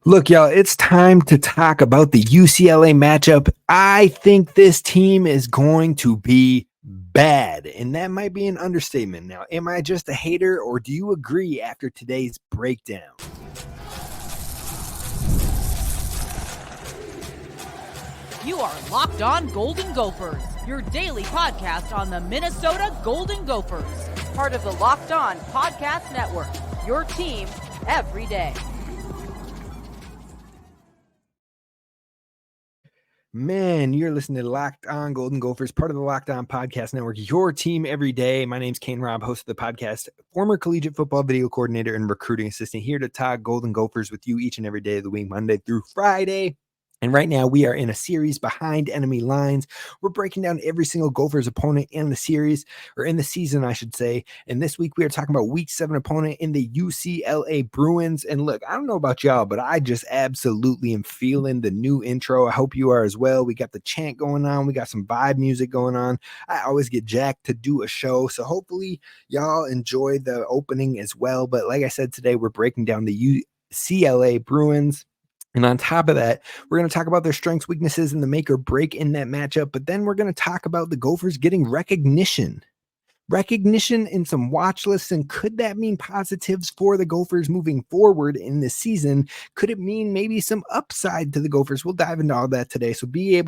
Look, y'all, it's time to talk about the UCLA matchup. I think this team is going to be bad, and that might be an understatement. Now, am I just a hater, or do you agree after today's breakdown? You are Locked On Golden Gophers, your daily podcast on the Minnesota Golden Gophers, part of the Locked On Podcast Network, your team every day. Man, you're listening to Locked On Golden Gophers, part of the Locked On Podcast Network, your team every day. My name's Kane Rob, host of the podcast, former collegiate football video coordinator and recruiting assistant, here to talk Golden Gophers with you each and every day of the week, Monday through Friday. And right now we are in a series behind enemy lines. We're breaking down every single Gophers opponent in the series, or in the season, I should say. And this week we are talking about week 7 opponent in the UCLA Bruins. And look, I don't know about y'all, but I just absolutely am feeling the new intro. I hope you are as well. We got the chant going on. We got some vibe music going on. I always get jacked to do a show. So hopefully y'all enjoy the opening as well. But like I said, today we're breaking down the UCLA Bruins. And on top of that, we're going to talk about their strengths, weaknesses, and the make or break in that matchup. But then we're going to talk about the Gophers getting recognition in some watch lists. And could that mean positives for the Gophers moving forward in this season? Could it mean maybe some upside to the Gophers? We'll dive into all that today. So be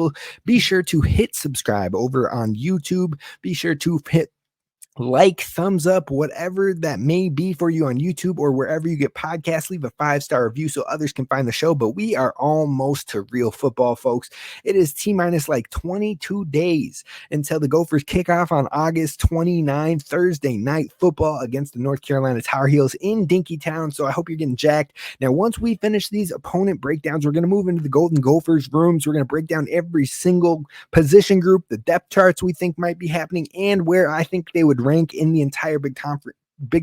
sure to hit subscribe over on YouTube. Be sure to hit like, thumbs up, whatever that may be for you on YouTube or wherever you get podcasts. Leave a 5-star review so others can find the show. But we are almost to real football, folks. It is T-minus like 22 days until the Gophers kick off on August 29, Thursday night football against the North Carolina Tar Heels in Dinkytown. So I hope you're getting jacked. Now, once we finish these opponent breakdowns, we're going to move into the Golden Gophers rooms. We're going to break down every single position group, the depth charts we think might be happening, and where I think they would rank in the entire Big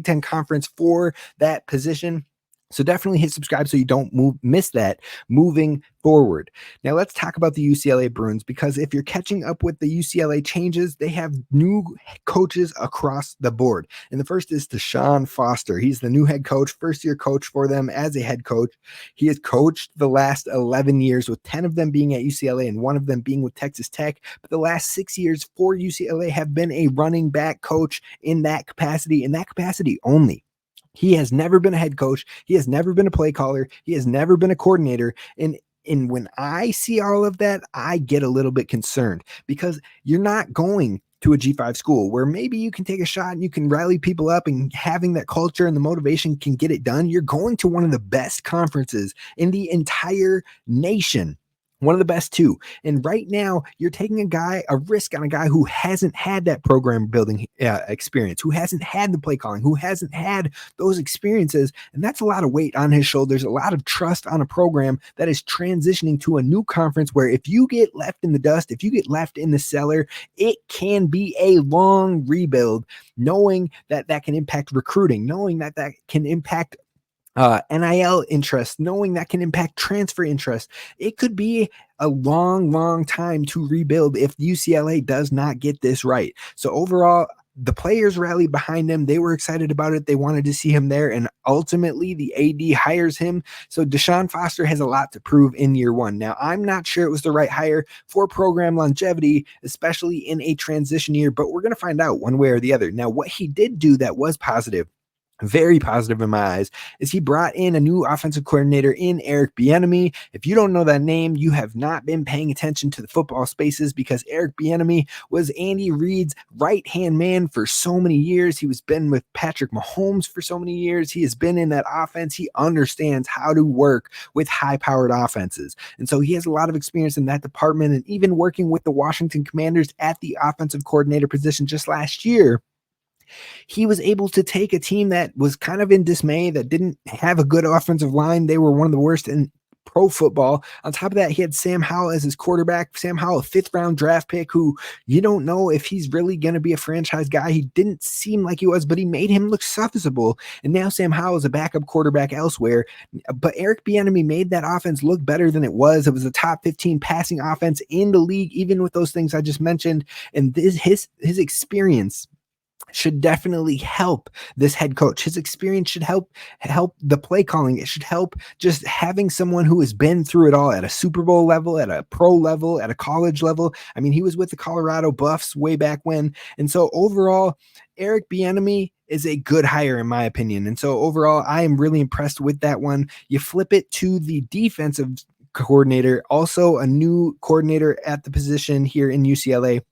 Ten conference for that position. So definitely hit subscribe so you don't miss that moving forward. Now let's talk about the UCLA Bruins, because if you're catching up with the UCLA changes, they have new coaches across the board. And the first is Deshaun Foster. He's the new head coach, first-year coach for them as a head coach. He has coached the last 11 years, with 10 of them being at UCLA and 1 of them being with Texas Tech. But the last 6 years for UCLA have been a running back coach in that capacity only. He has never been a head coach. He has never been a play caller. He has never been a coordinator. And when I see all of that, I get a little bit concerned, because you're not going to a G5 school where maybe you can take a shot and you can rally people up, and having that culture and the motivation can get it done. You're going to one of the best conferences in the entire nation. One of the best too. And right now you're taking a risk on a guy who hasn't had that program building experience, who hasn't had the play calling, who hasn't had those experiences. And that's a lot of weight on his shoulders, a lot of trust on a program that is transitioning to a new conference where if you get left in the dust, if you get left in the cellar, it can be a long rebuild, knowing that that can impact recruiting, knowing that that can impact NIL interest, knowing that can impact transfer interest. It could be a long time to rebuild if UCLA does not get this right. So overall, the players rallied behind him. They were excited about it. They wanted to see him there. And ultimately, the AD hires him. So Deshaun Foster has a lot to prove in year 1. Now, I'm not sure it was the right hire for program longevity, especially in a transition year, but we're going to find out one way or the other. Now, what he did do that was positive, very positive in my eyes, is he brought in a new offensive coordinator in Eric Bieniemy. If you don't know that name, you have not been paying attention to the football spaces, because Eric Bieniemy was Andy Reid's right-hand man for so many years. He was been with Patrick Mahomes for so many years. He has been in that offense. He understands how to work with high-powered offenses. And so he has a lot of experience in that department, and even working with the Washington Commanders at the offensive coordinator position just last year. He was able to take a team that was kind of in dismay, that didn't have a good offensive line. They were one of the worst in pro football. On top of that, he had Sam Howell as his quarterback. Sam Howell, a 5th-round draft pick, who you don't know if he's really going to be a franchise guy. He didn't seem like he was, but he made him look serviceable. And now Sam Howell is a backup quarterback elsewhere. But Eric Bieniemy made that offense look better than it was. It was a top 15 passing offense in the league, even with those things I just mentioned. And his experience should definitely help this head coach. His experience should help the play calling. It should help just having someone who has been through it all at a Super Bowl level, at a pro level, at a college level. I mean, he was with the Colorado Buffs way back when. And so overall, Eric Bieniemy is a good hire in my opinion. And so overall, I am really impressed with that one. You flip it to the defensive coordinator, also a new coordinator at the position here in UCLA.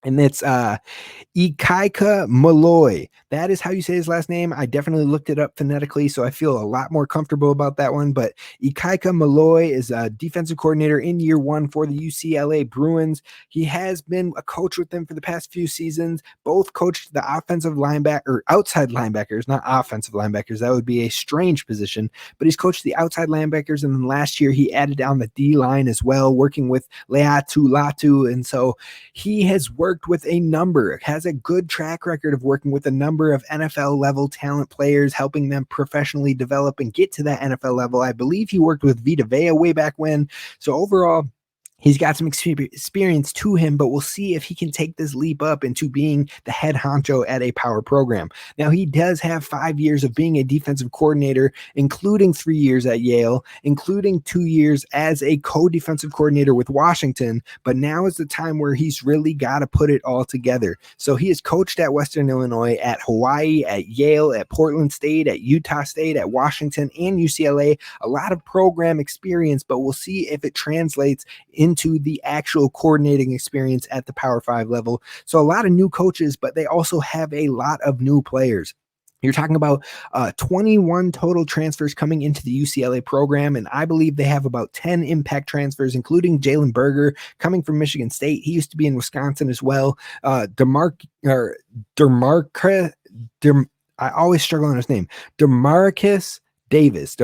And it's Ikaika Malloy. That is how you say his last name. I definitely looked it up phonetically, so I feel a lot more comfortable about that one. But Ikaika Malloy is a defensive coordinator in year one for the UCLA Bruins. He has been a coach with them for the past few seasons. Both coached the offensive linebacker, or outside linebackers, not offensive linebackers. That would be a strange position. But he's coached the outside linebackers, and then last year he added down the D line as well, working with Leatu Latu. And so he has worked with has a good track record of working with a number of NFL level talent players, helping them professionally develop and get to that NFL level. I believe he worked with Vita Vea way back when. So overall, he's got some experience to him, but we'll see if he can take this leap up into being the head honcho at a power program. Now, he does have 5 years of being a defensive coordinator, including 3 years at Yale, including 2 years as a co-defensive coordinator with Washington, but now is the time where he's really got to put it all together. So he has coached at Western Illinois, at Hawaii, at Yale, at Portland State, at Utah State, at Washington, and UCLA. A lot of program experience, but we'll see if it translates into the actual coordinating experience at the Power 5 level. So a lot of new coaches, but they also have a lot of new players. You're talking about 21 total transfers coming into the UCLA program, and I believe they have about 10 impact transfers, including Jalen Berger coming from Michigan State. He used to be in Wisconsin as well. I always struggle on his name. Demarcus Davis,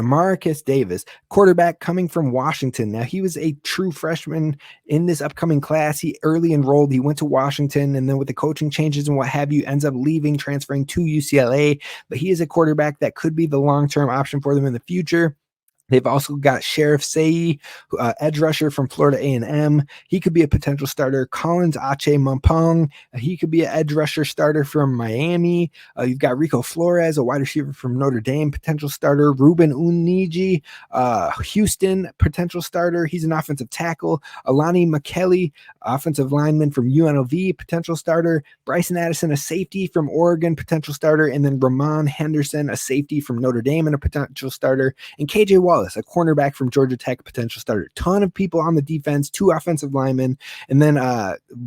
quarterback coming from Washington. Now, he was a true freshman in this upcoming class. He early enrolled. He went to Washington, and then with the coaching changes and what have you, ends up leaving, transferring to UCLA. But he is a quarterback that could be the long-term option for them in the future. They've also got Sheriff Sayi, edge rusher from Florida A&M. He could be a potential starter. Collins Ache-Mumpong, he could be an edge rusher starter from Miami. You've got Rico Flores, a wide receiver from Notre Dame, potential starter. Ruben Uniji, Houston, potential starter. He's an offensive tackle. Alani McKelly, offensive lineman from UNLV, potential starter. Bryson Addison, a safety from Oregon, potential starter. And then Ramon Henderson, a safety from Notre Dame and a potential starter. And KJ Wallace, a cornerback from Georgia Tech, potential starter. Ton of people on the defense, 2 offensive linemen, and then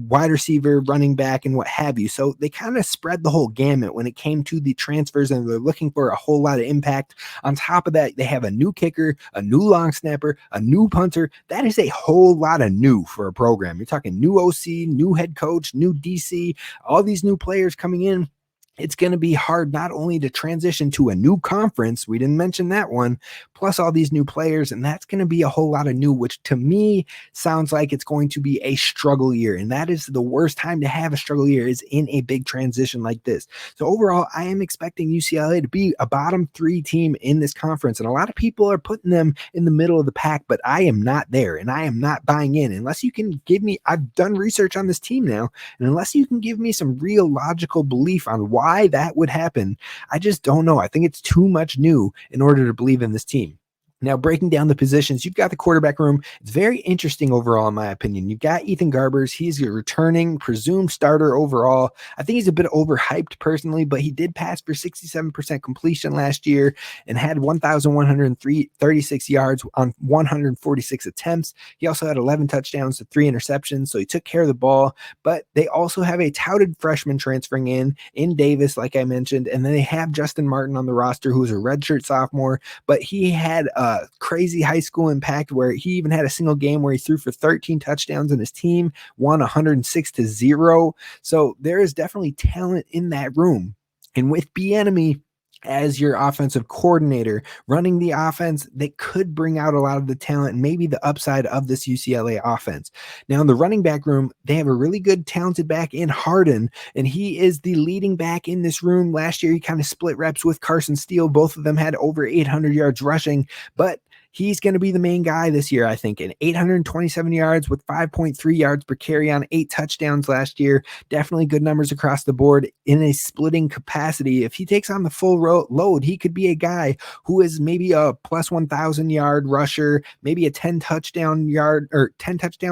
wide receiver, running back, and what have you. So they kind of spread the whole gamut when it came to the transfers, and they're looking for a whole lot of impact. On top of that, they have a new kicker, a new long snapper, a new punter. That is a whole lot of new for a program. You're talking new OC, new head coach, new DC, all these new players coming in. It's going to be hard not only to transition to a new conference, we didn't mention that one, plus all these new players, and that's going to be a whole lot of new, which to me sounds like it's going to be a struggle year, and that is the worst time to have a struggle year, is in a big transition like this. So overall, I am expecting UCLA to be a bottom 3 team in this conference, and a lot of people are putting them in the middle of the pack, but I am not there, and I am not buying in unless you can give me, I've done research on this team now, and unless you can give me some real logical belief on why that would happen, I just don't know. I think it's too much new in order to believe in this team. Now, breaking down the positions, you've got the quarterback room. It's very interesting overall, in my opinion. You've got Ethan Garbers. He's your returning, presumed starter overall. I think he's a bit overhyped personally, but he did pass for 67% completion last year and had 1,136 yards on 146 attempts. He also had 11 touchdowns to 3 interceptions, so he took care of the ball. But they also have a touted freshman transferring in Davis, like I mentioned, and then they have Justin Martin on the roster, who is a redshirt sophomore, but he had crazy high school impact where he even had a single game where he threw for 13 touchdowns and his team won 106-0. So there is definitely talent in that room. And with Bieniemy as your offensive coordinator running the offense, that could bring out a lot of the talent and maybe the upside of this UCLA offense. Now in the running back room, they have a really good talented back in Harden, and he is the leading back in this room. Last year, he kind of split reps with Carson Steele. Both of them had over 800 yards rushing, but He's going to be the main guy this year, I think. And 827 yards with 5.3 yards per carry on 8 touchdowns last year. Definitely good numbers across the board in a splitting capacity. If he takes on the full load, he could be a guy who is maybe a plus 1,000 yard rusher, maybe a 10 touchdown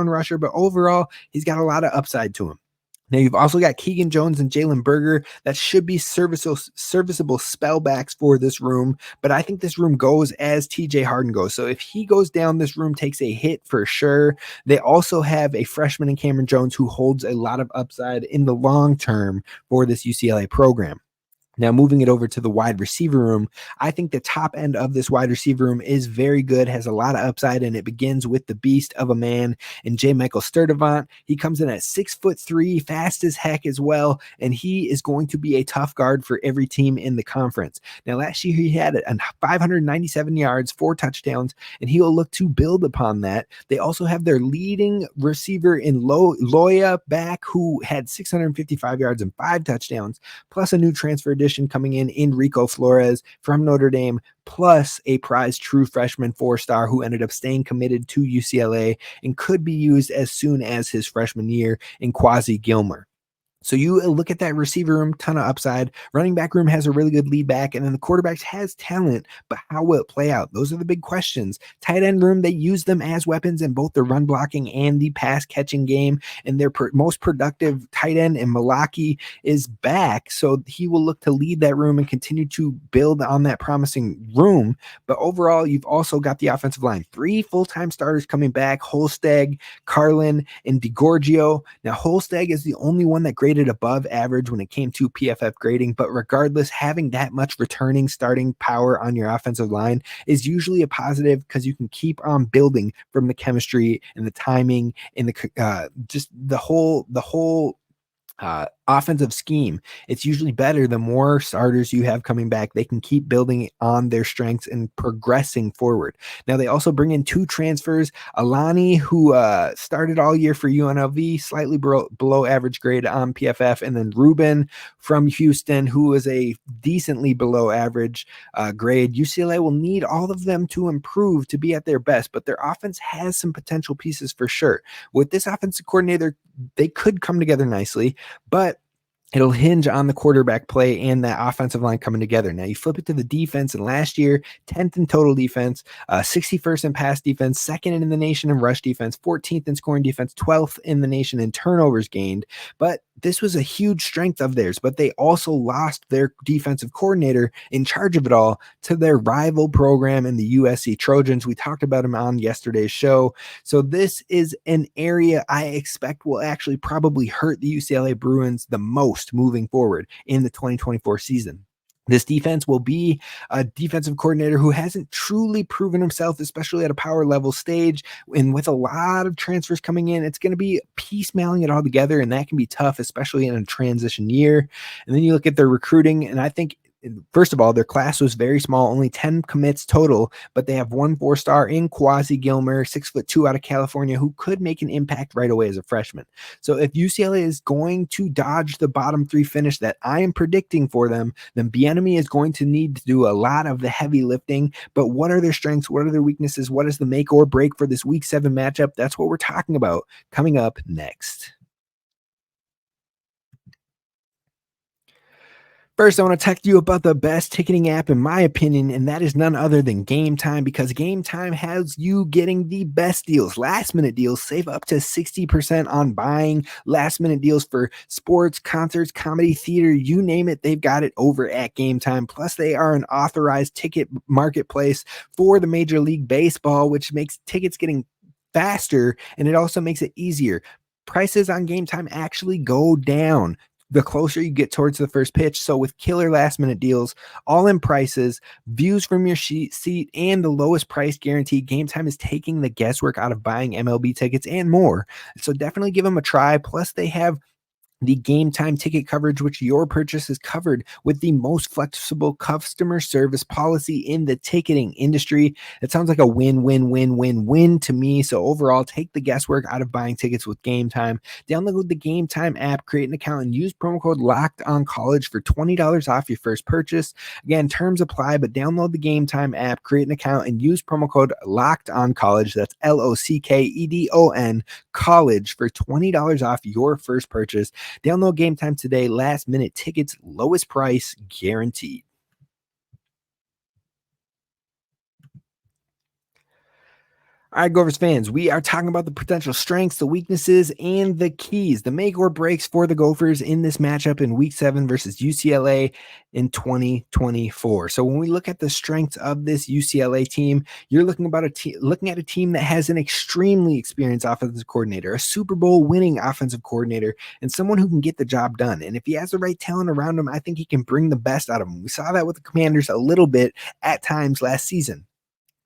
rusher, but overall, he's got a lot of upside to him. Now, you've also got Keegan Jones and Jalen Berger. That should be serviceable spellbacks for this room, but I think this room goes as TJ Harden goes. So if he goes down, this room takes a hit for sure. They also have a freshman in Cameron Jones who holds a lot of upside in the long term for this UCLA program. Now, moving it over to the wide receiver room, I think the top end of this wide receiver room is very good, has a lot of upside, and it begins with the beast of a man in J. Michael Sturdivant. He comes in at 6'3", fast as heck as well, and he is going to be a tough guard for every team in the conference. Now, last year he had 597 yards, 4 touchdowns, and he will look to build upon that. They also have their leading receiver in Loya back, who had 655 yards and 5 touchdowns, plus a new transfer addition coming in Rico Flores from Notre Dame, plus a prized true freshman 4-star who ended up staying committed to UCLA and could be used as soon as his freshman year in Quasi Gilmer. So you look at that receiver room, ton of upside. Running back room has a really good lead back, and then the quarterbacks has talent, but how will it play out? Those are the big questions. Tight end room, they use them as weapons in both the run blocking and the pass catching game, and their most productive tight end in Malaki is back, so he will look to lead that room and continue to build on that promising room. But overall, you've also got the offensive line. 3 full-time starters coming back, Holsteg, Carlin, and DeGorgio. Now, Holsteg is the only one that graded above average when it came to PFF grading, but regardless, having that much returning starting power on your offensive line is usually a positive because you can keep on building from the chemistry and the timing and the whole offensive scheme. It's usually better the more starters you have coming back. They can keep building on their strengths and progressing forward. Now, they also bring in 2 transfers. Alani, who started all year for UNLV, slightly below average grade on PFF, and then Ruben from Houston, who is a decently below average grade. UCLA will need all of them to improve to be at their best, but their offense has some potential pieces for sure. With this offensive coordinator, they could come together nicely, but it'll hinge on the quarterback play and that offensive line coming together. Now, you flip it to the defense, and last year, 10th in total defense, 61st in pass defense, 2nd in the nation in rush defense, 14th in scoring defense, 12th in the nation in turnovers gained. But this was a huge strength of theirs, but they also lost their defensive coordinator in charge of it all to their rival program in the USC Trojans. We talked about him on yesterday's show. So this is an area I expect will actually probably hurt the UCLA Bruins the most moving forward in the 2024 season. This defense will be a defensive coordinator who hasn't truly proven himself, especially at a power level stage. And with a lot of transfers coming in, it's going to be piecemealing it all together. And that can be tough, especially in a transition year. And then you look at their recruiting, and I think, first of all, their class was very small, only 10 commits total, but they have 1 4-star in Quasi Gilmer, 6'2" out of California, who could make an impact right away as a freshman. So if UCLA is going to dodge the bottom 3 finish that I am predicting for them, then Bieniemy is going to need to do a lot of the heavy lifting. But what are their strengths? What are their weaknesses? What is the make or break for this Week 7 matchup? That's what we're talking about coming up next. First, I want to talk to you about the best ticketing app, in my opinion, and that is none other than Gametime, because Gametime has you getting the best deals, last-minute deals. Save up to 60% on buying, last-minute deals for sports, concerts, comedy, theater, you name it, they've got it over at Gametime. Plus, they are an authorized ticket marketplace for the Major League Baseball, which makes tickets getting faster, and it also makes it easier. Prices on Gametime actually go down the closer you get towards the first pitch. So with killer last minute deals, all in prices, views from your seat, and the lowest price guarantee, Gametime is taking the guesswork out of buying MLB tickets and more. So definitely give them a try. Plus, they have the Gametime ticket coverage, which your purchase is covered with the most flexible customer service policy in the ticketing industry. It sounds like a win to me. So overall, take the guesswork out of buying tickets with Gametime. Download the Gametime app, create an account, and use promo code LOCKEDONCollege for $20 off your first purchase. Again, terms apply, but download the Gametime app, create an account, and use promo code LOCKEDONCollege. That's LOCKEDON college for $20 off your first purchase. Download Gametime today. Last minute tickets, lowest price guaranteed. All right, Gophers fans, we are talking about the potential strengths, the weaknesses, and the keys, the make or breaks for the Gophers in this matchup in Week 7 versus UCLA in 2024. So when we look at the strengths of this UCLA team, you're looking at a team that has an extremely experienced offensive coordinator, a Super Bowl winning offensive coordinator, and someone who can get the job done. And if he has the right talent around him, I think he can bring the best out of him. We saw that with the Commanders a little bit at times last season.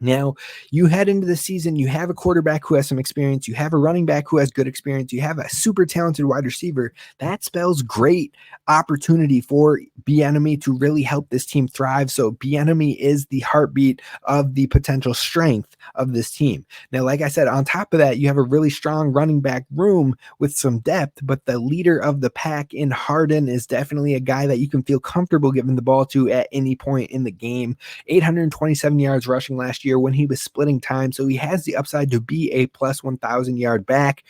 Now, you head into the season, you have a quarterback who has some experience, you have a running back who has good experience, you have a super talented wide receiver. That spells great opportunity for Bieniemy to really help this team thrive. So Bieniemy is the heartbeat of the potential strength of this team. Now, like I said, on top of that, you have a really strong running back room with some depth, but the leader of the pack in Harden is definitely a guy that you can feel comfortable giving the ball to at any point in the game. 827 yards rushing last year when he was splitting time. So he has the upside to be a plus 1,000 yard back.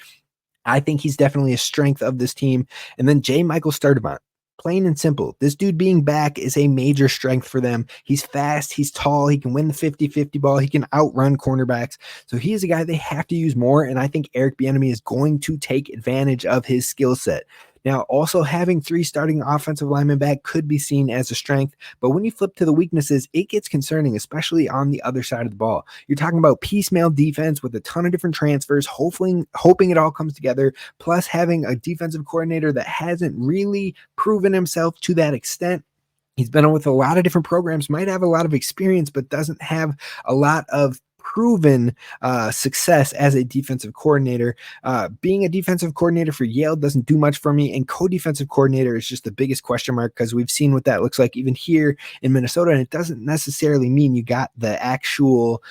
I think he's definitely a strength of this team. And then J. Michael Sturdivant. Plain and simple. This dude being back is a major strength for them. He's fast. He's tall. He can win the 50-50 ball. He can outrun cornerbacks. So he is a guy they have to use more. And I think Eric Bieniemy is going to take advantage of his skill set. Now, also having 3 starting offensive linemen back could be seen as a strength, but when you flip to the weaknesses, it gets concerning, especially on the other side of the ball. You're talking about piecemeal defense with a ton of different transfers, hoping it all comes together, plus having a defensive coordinator that hasn't really proven himself to that extent. He's been with a lot of different programs, might have a lot of experience, but doesn't have a lot of proven success as a defensive coordinator. Being a defensive coordinator for Yale doesn't do much for me, and co-defensive coordinator is just the biggest question mark because we've seen what that looks like even here in Minnesota, and it doesn't necessarily mean you got the actual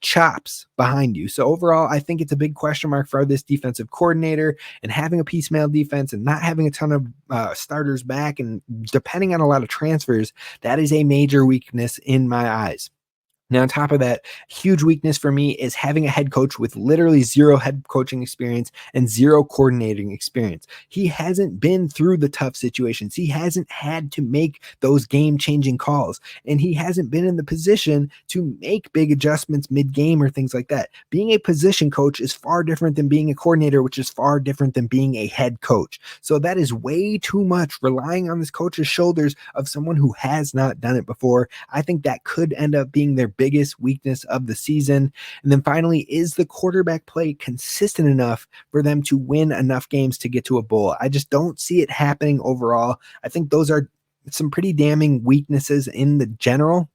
chops behind you. So overall, I think it's a big question mark for this defensive coordinator, and having a piecemeal defense and not having a ton of starters back and depending on a lot of transfers, that is a major weakness in my eyes. Now, on top of that, huge weakness for me is having a head coach with literally 0 head coaching experience and 0 coordinating experience. He hasn't been through the tough situations. He hasn't had to make those game-changing calls, and he hasn't been in the position to make big adjustments mid-game or things like that. Being a position coach is far different than being a coordinator, which is far different than being a head coach. So that is way too much relying on this coach's shoulders of someone who has not done it before. I think that could end up being their biggest weakness of the season. And then finally, is the quarterback play consistent enough for them to win enough games to get to a bowl? I just don't see it happening overall. I think those are some pretty damning weaknesses in the general.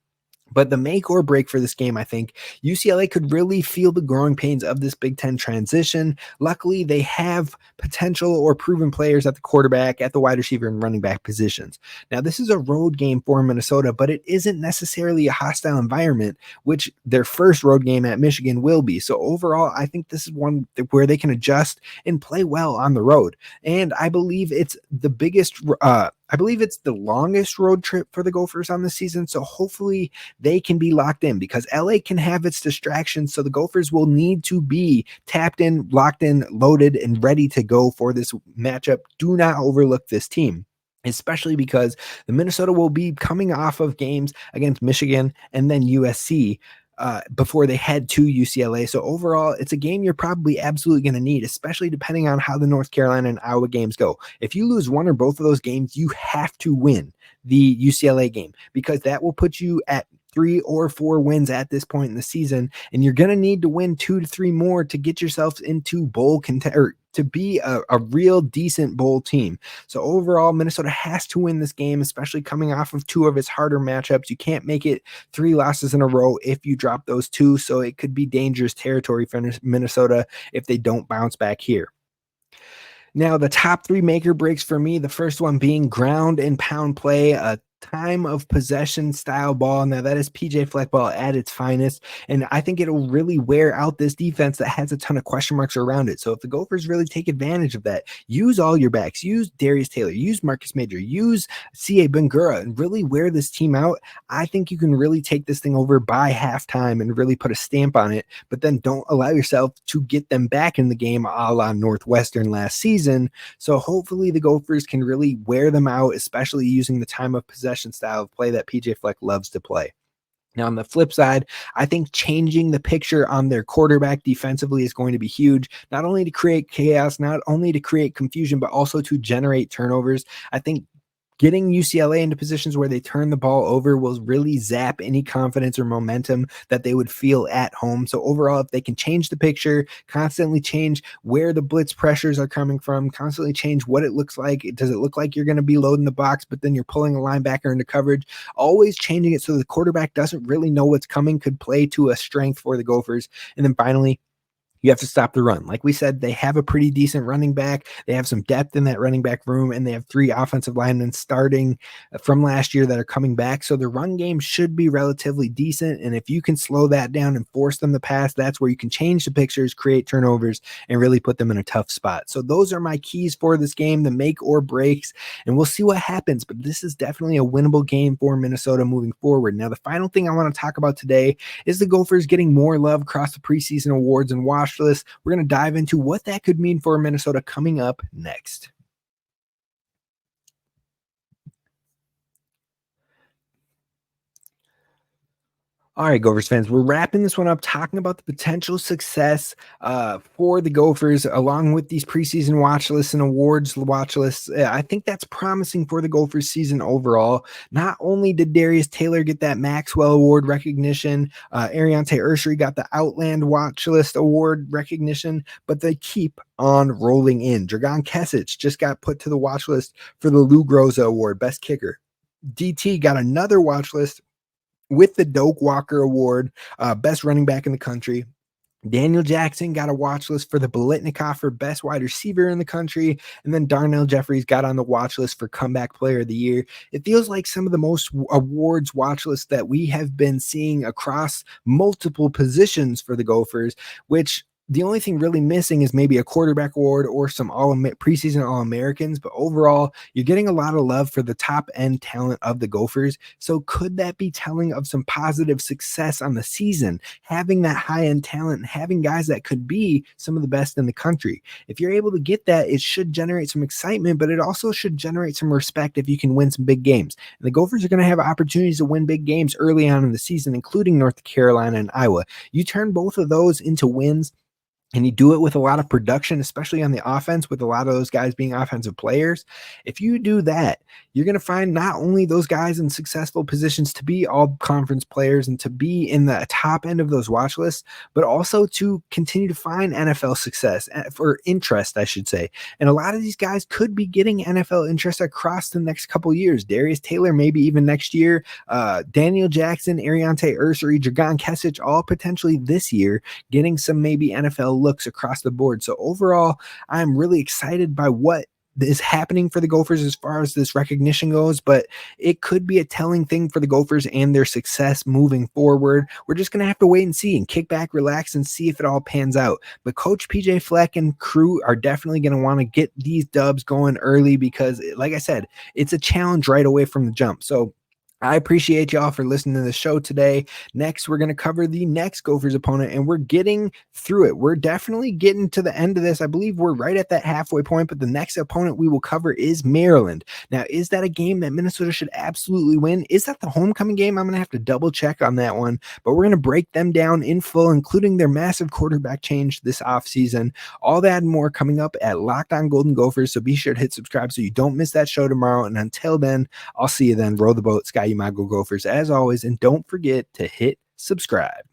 But the make or break for this game, I think UCLA could really feel the growing pains of this Big Ten transition. Luckily, they have potential or proven players at the quarterback, at the wide receiver, and running back positions. Now, this is a road game for Minnesota, but it isn't necessarily a hostile environment, which their first road game at Michigan will be. So overall, I think this is one where they can adjust and play well on the road. And I believe it's the longest road trip for the Gophers on the season. So hopefully they can be locked in because LA can have its distractions. So the Gophers will need to be tapped in, locked in, loaded, and ready to go for this matchup. Do not overlook this team, especially because the Minnesota will be coming off of games against Michigan and then USC before they head to UCLA. So overall, it's a game you're probably absolutely going to need, especially depending on how the North Carolina and Iowa games go. If you lose one or both of those games, you have to win the UCLA game because that will put you at 3 or 4 wins at this point in the season, and you're going to need to win 2 to 3 more to get yourself into bowl contender, to be a real decent bowl team. So overall, Minnesota has to win this game, especially coming off of 2 of its harder matchups. You can't make it 3 losses in a row if you drop those 2, so it could be dangerous territory for Minnesota if they don't bounce back here. Now, the top three make or breaks for me, the first one being ground and pound play, a time of possession style ball. Now, that is PJ Fleck ball at its finest. And I think it'll really wear out this defense that has a ton of question marks around it. So if the Gophers really take advantage of that, use all your backs, use Darius Taylor, use Marcus Major, use C.A. Bangura, and really wear this team out. I think you can really take this thing over by halftime and really put a stamp on it, but then don't allow yourself to get them back in the game a la Northwestern last season. So hopefully the Gophers can really wear them out, especially using the time of possession style of play that PJ Fleck loves to play. Now, on the flip side, I think changing the picture on their quarterback defensively is going to be huge, not only to create chaos, not only to create confusion, but also to generate turnovers. I think getting UCLA into positions where they turn the ball over will really zap any confidence or momentum that they would feel at home. So overall, if they can change the picture, constantly change where the blitz pressures are coming from, constantly change what it looks like. Does it look like you're going to be loading the box, but then you're pulling a linebacker into coverage? Always changing it so the quarterback doesn't really know what's coming could play to a strength for the Gophers. And then finally, you have to stop the run. Like we said, they have a pretty decent running back. They have some depth in that running back room, and they have 3 offensive linemen starting from last year that are coming back. So the run game should be relatively decent. And if you can slow that down and force them to pass, that's where you can change the pictures, create turnovers, and really put them in a tough spot. So those are my keys for this game, the make or breaks, and we'll see what happens. But this is definitely a winnable game for Minnesota moving forward. Now, the final thing I want to talk about today is the Gophers getting more love across the preseason awards and watch list. We're going to dive into what that could mean for Minnesota coming up next. All right, Gophers fans, we're wrapping this one up talking about the potential success for the Gophers along with these preseason watch lists and awards watch lists. I think that's promising for the Gophers season overall. Not only did Darius Taylor get that Maxwell Award recognition, Ariante Ursery got the Outland Watch List Award recognition, but they keep on rolling in. Dragan Kesich just got put to the watch list for the Lou Groza Award, Best Kicker. DT got another watch list with the Doak Walker Award, best running back in the country. Daniel Jackson got a watch list for the Biletnikoff for best wide receiver in the country. And then Darnell Jeffries got on the watch list for comeback player of the year. It feels like some of the most awards watch lists that we have been seeing across multiple positions for the Gophers, which the only thing really missing is maybe a quarterback award or some preseason All-Americans, but overall, you're getting a lot of love for the top-end talent of the Gophers. So could that be telling of some positive success on the season, having that high-end talent and having guys that could be some of the best in the country? If you're able to get that, it should generate some excitement, but it also should generate some respect if you can win some big games. And the Gophers are going to have opportunities to win big games early on in the season, including North Carolina and Iowa. You turn both of those into wins, and you do it with a lot of production, especially on the offense, with a lot of those guys being offensive players. If you do that, you're going to find not only those guys in successful positions to be all conference players and to be in the top end of those watch lists, but also to continue to find NFL success for interest, I should say. And a lot of these guys could be getting NFL interest across the next couple years. Darius Taylor, maybe even next year. Daniel Jackson, Ariante Ursery, Dragan Kesich, all potentially this year, getting some maybe NFL looks across the board. So overall, I'm really excited by what is happening for the Gophers as far as this recognition goes, but it could be a telling thing for the Gophers and their success moving forward. We're just going to have to wait and see and kick back, relax, and see if it all pans out. But Coach PJ Fleck and crew are definitely going to want to get these dubs going early because, like I said, it's a challenge right away from the jump. So I appreciate y'all for listening to the show today. Next, we're going to cover the next Gophers opponent, and we're getting through it. We're definitely getting to the end of this. I believe we're right at that halfway point, but the next opponent we will cover is Maryland. Now, is that a game that Minnesota should absolutely win? Is that the homecoming game? I'm going to have to double check on that one, but we're going to break them down in full, including their massive quarterback change this offseason. All that and more coming up at Locked On Golden Gophers, so be sure to hit subscribe so you don't miss that show tomorrow. And until then, I'll see you then. Row the boat, Sky Umago Gophers, as always, and don't forget to hit subscribe.